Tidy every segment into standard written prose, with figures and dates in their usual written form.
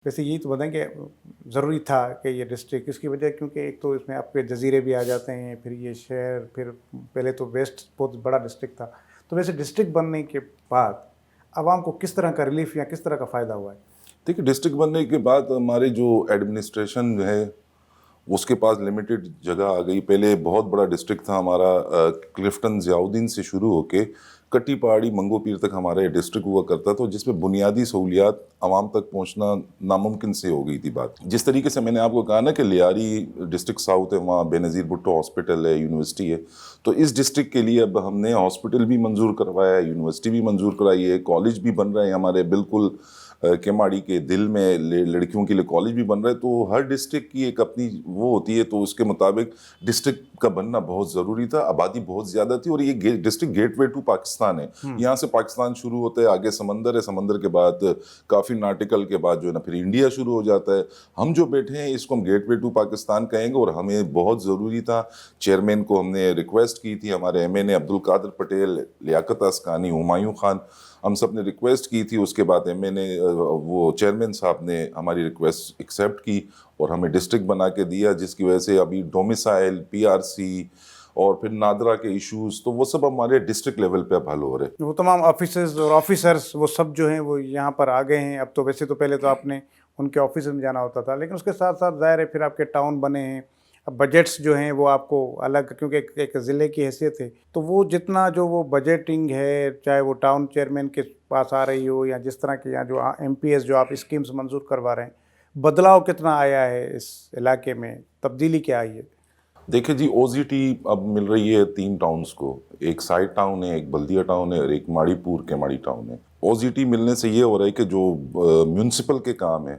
ویسے یہی تو بتائیں کہ ضروری تھا کہ یہ ڈسٹرکٹ اس کی وجہ کیونکہ ایک تو اس میں آپ کے جزیرے بھی آ جاتے ہیں، پھر یہ شہر، پھر پہلے تو ویسٹ بہت بڑا ڈسٹرکٹ تھا، تو ویسے ڈسٹرکٹ بننے کے بعد عوام کو کس طرح کا ریلیف یا کس طرح کا فائدہ ہوا ہے؟ دیکھیے ڈسٹرکٹ بننے کے بعد ہمارے جو ایڈمنسٹریشن جو ہے اس کے پاس لمیٹڈ جگہ آ گئی. پہلے بہت بڑا ڈسٹرکٹ تھا ہمارا، کلفٹن ضیاءالدین سے شروع ہو کے کٹی پہاڑی منگو پیر تک ہمارا یہ ڈسٹرکٹ ہوا کرتا تھا، جس میں بنیادی سہولیات عوام تک پہنچنا ناممکن سے ہو گئی تھی بات. جس طریقے سے میں نے آپ کو کہا نا کہ لیاری ڈسٹرکٹ ساؤتھ ہے، وہاں بے نظیر بھٹو ہاسپٹل ہے، یونیورسٹی ہے، تو اس ڈسٹرکٹ کے لیے اب ہم نے ہاسپٹل بھی منظور کروایا ہے، یونیورسٹی بھی منظور کرائی ہے، کالج بھی بن رہے ہیں ہمارے بالکل کیماڑی کے دل میں، لڑکیوں کے لیے کالج بھی بن رہا ہے. تو ہر ڈسٹرکٹ کی ایک اپنی وہ ہوتی ہے، تو اس کے مطابق ڈسٹرکٹ کا بننا بہت ضروری تھا. آبادی بہت زیادہ تھی اور یہ district gateway to Pakistan ہے. یہاں سے پاکستان شروع ہوتا ہے، آگے سمندر ہے، سمندر کے بعد کافی ناٹیکل کے بعد جو ہے نا پھر انڈیا شروع ہو جاتا ہے. ہم جو بیٹھے ہیں اس کو ہم گیٹ وے ٹو پاکستان کہیں گے، اور ہمیں بہت ضروری تھا. چیئرمین کو ہم نے ریکویسٹ کی تھی، ہمارے ایم این اے عبدالقادر پٹیل، لیاقت اسکانی، ہمایوں خان، ہم سب نے ریکویسٹ کی تھی. اس کے بعد ایم این اے وہ چیئرمین صاحب نے ہماری ریکویسٹ ایکسیپٹ کی اور ہمیں ڈسٹرکٹ بنا کے دیا، جس کی وجہ سے ابھی ڈومیسائل، پی آر سی اور پھر نادرا کے ایشوز تو وہ سب ہمارے ڈسٹرکٹ لیول پہ اب حل ہو رہے ہیں. وہ تمام آفیسز اور آفیسرز وہ سب جو ہیں وہ یہاں پر آ گئے ہیں. اب تو ویسے تو پہلے تو آپ نے ان کے آفس میں جانا ہوتا تھا، لیکن اس کے ساتھ ساتھ ظاہر ہے پھر آپ کے ٹاؤن بنے ہیں. اب بجٹس جو ہیں وہ آپ کو الگ، کیونکہ ایک ضلع کی حیثیت ہے، تو وہ جتنا جو وہ بجٹنگ ہے، چاہے وہ ٹاؤن چیئرمین کے پاس آ رہی ہو یا جس طرح کے یا جو ایم پی ایس جو آپ اسکیمز منظور کروا رہے ہیں، بدلاؤ کتنا آیا ہے اس علاقے میں، تبدیلی کیا آئی ہے؟ دیکھیں جی، او زی ٹی اب مل رہی ہے 3 ٹاؤنز کو، ایک سائٹ ٹاؤن ہے، ایک بلدیہ ٹاؤن ہے اور ایک ماڑی پور کے ماڑی ٹاؤن ہے. او زی ٹی ملنے سے یہ ہو رہا ہے کہ جو میونسپل کے کام ہیں،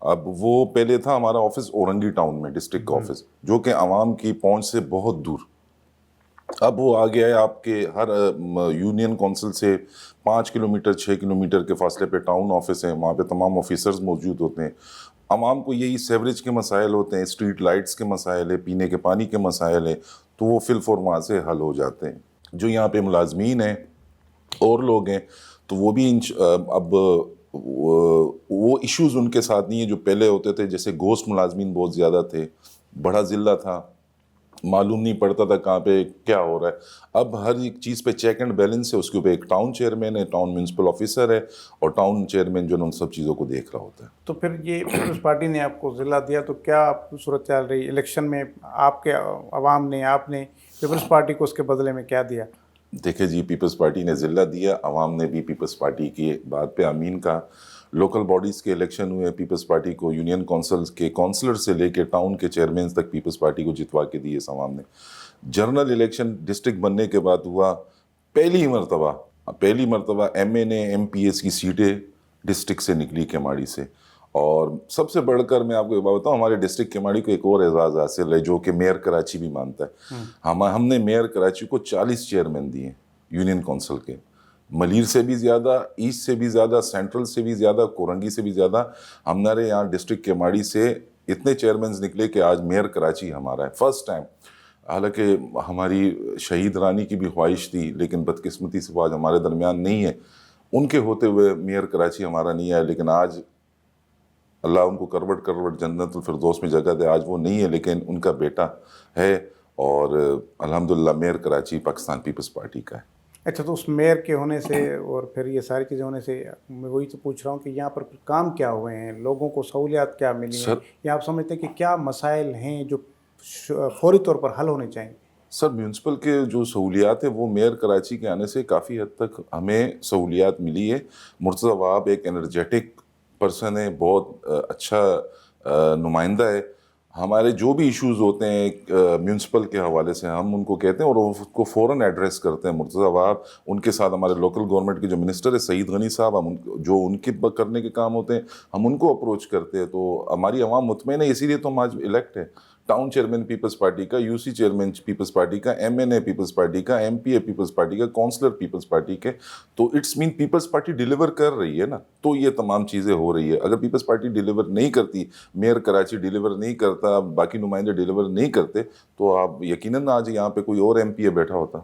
اب وہ پہلے تھا ہمارا آفس اورنگی ٹاؤن میں، ڈسٹرکٹ کا آفس جو کہ عوام کی پہنچ سے بہت دور. اب وہ آ گیا ہے آپ کے ہر یونین کونسل سے 5 کلومیٹر 6 کلومیٹر کے فاصلے پہ ٹاؤن آفس ہیں، وہاں پہ تمام آفیسرز موجود ہوتے ہیں. عوام کو یہی سیوریج کے مسائل ہوتے ہیں، اسٹریٹ لائٹس کے مسائل ہیں، پینے کے پانی کے مسائل ہیں، تو وہ فل فور وہاں سے حل ہو جاتے ہیں. جو یہاں پہ ملازمین ہیں اور لوگ ہیں تو وہ بھی اب وہ ایشوز ان کے ساتھ نہیں ہیں جو پہلے ہوتے تھے. جیسے گھوسٹ ملازمین بہت زیادہ تھے، بڑا ضلع تھا، معلوم نہیں پڑتا تھا کہاں پہ کیا ہو رہا ہے. اب ہر ایک چیز پہ چیک اینڈ بیلنس ہے، اس کے اوپر ایک ٹاؤن چیئرمین ہے، ٹاؤن میونسپل آفیسر ہے، اور ٹاؤن چیئرمین جو ہے ان سب چیزوں کو دیکھ رہا ہوتا ہے. تو پھر یہ پیپلز پارٹی نے آپ کو ضلع دیا، تو کیا صورت چل رہی الیکشن میں؟ آپ کے عوام نے، آپ نے پیپلز پارٹی کو اس کے بدلے میں کیا دیا؟ دیکھیں جی، پیپلز پارٹی نے ضلع دیا، عوام نے بھی پیپلز پارٹی کی بات پہ امین کہا. لوکل باڈیز کے الیکشن ہوئے، پیپلز پارٹی کو یونین کونسلز کے کونسلر سے لے کے ٹاؤن کے چیئرمینز تک پیپلز پارٹی کو جتوا کے دیے عوام نے. جنرل الیکشن ڈسٹرکٹ بننے کے بعد ہوا، پہلی مرتبہ M N A M P S کی سیٹیں ڈسٹرکٹ سے نکلی کیماڑی سے. اور سب سے بڑھ کر میں آپ کو یہ بات بتاؤں، ہمارے ڈسٹرکٹ کیماڑی کو ایک اور اعزاز حاصل ہے جو کہ میئر کراچی بھی مانتا ہے. ہم نے میئر کراچی کو 40 چیئرمین دیے یونین کونسل کے، ملیر سے بھی زیادہ، ایسٹ سے بھی زیادہ، سینٹرل سے بھی زیادہ، کورنگی سے بھی زیادہ. ہمارے یہاں ڈسٹرکٹ کیماڑی سے اتنے چیئرمینز نکلے کہ آج میئر کراچی ہمارا ہے، فرسٹ ٹائم. حالانکہ ہماری شہید رانی کی بھی خواہش تھی، لیکن بدقسمتی سے وہ آج ہمارے درمیان نہیں ہے. ان کے ہوتے ہوئے میئر کراچی ہمارا نہیں ہے، لیکن آج اللہ ان کو کروٹ جنت الفردوس میں جگہ دے. آج وہ نہیں ہے لیکن ان کا بیٹا ہے، اور الحمدللہ میئر کراچی پاکستان پیپلز پارٹی کا ہے. اچھا، تو اس میئر کے ہونے سے اور پھر یہ ساری چیزیں ہونے سے میں وہی تو پوچھ رہا ہوں کہ یہاں پر کام کیا ہوئے ہیں، لوگوں کو سہولیات کیا ملی ہیں، یا آپ سمجھتے ہیں کہ کیا مسائل ہیں جو فوری طور پر حل ہونے چاہیے؟ سر، میونسپل کے جو سہولیات ہیں وہ میئر کراچی کے آنے سے کافی حد تک ہمیں سہولیات ملی ہے. مرتضی وہاب ایک انرجیٹک پرسن ہے، بہت اچھا نمائندہ ہے. ہمارے جو بھی ایشوز ہوتے ہیں میونسپل کے حوالے سے ہم ان کو کہتے ہیں اور اس کو فوراً ایڈریس کرتے ہیں. مرتضی وہاب، ان کے ساتھ ہمارے لوکل گورنمنٹ کے جو منسٹر ہے سعید غنی صاحب، ہم جو ان کے کرنے کے کام ہوتے ہیں ہم ان کو اپروچ کرتے ہیں. تو ہماری عوام مطمئن ہے، اسی لیے تو ہم آج الیکٹ ہے. ٹاؤن چیئرمین پیپلز پارٹی کا، U C chairman Peoples Party کا، M N A Peoples Party کا، M P A Peoples Party کا، کونسلر پیپلز پارٹی کے. تو it's main Peoples Party deliver کر رہی ہے نا، تو یہ تمام چیزیں ہو رہی ہے. اگر پیپلز پارٹی ڈیلیور نہیں کرتی، میئر کراچی ڈیلیور نہیں کرتا، باقی نمائندے ڈیلیور نہیں کرتے، تو آپ یقیناً آج یہاں پہ کوئی اور ایم پی اے بیٹھا ہوتا.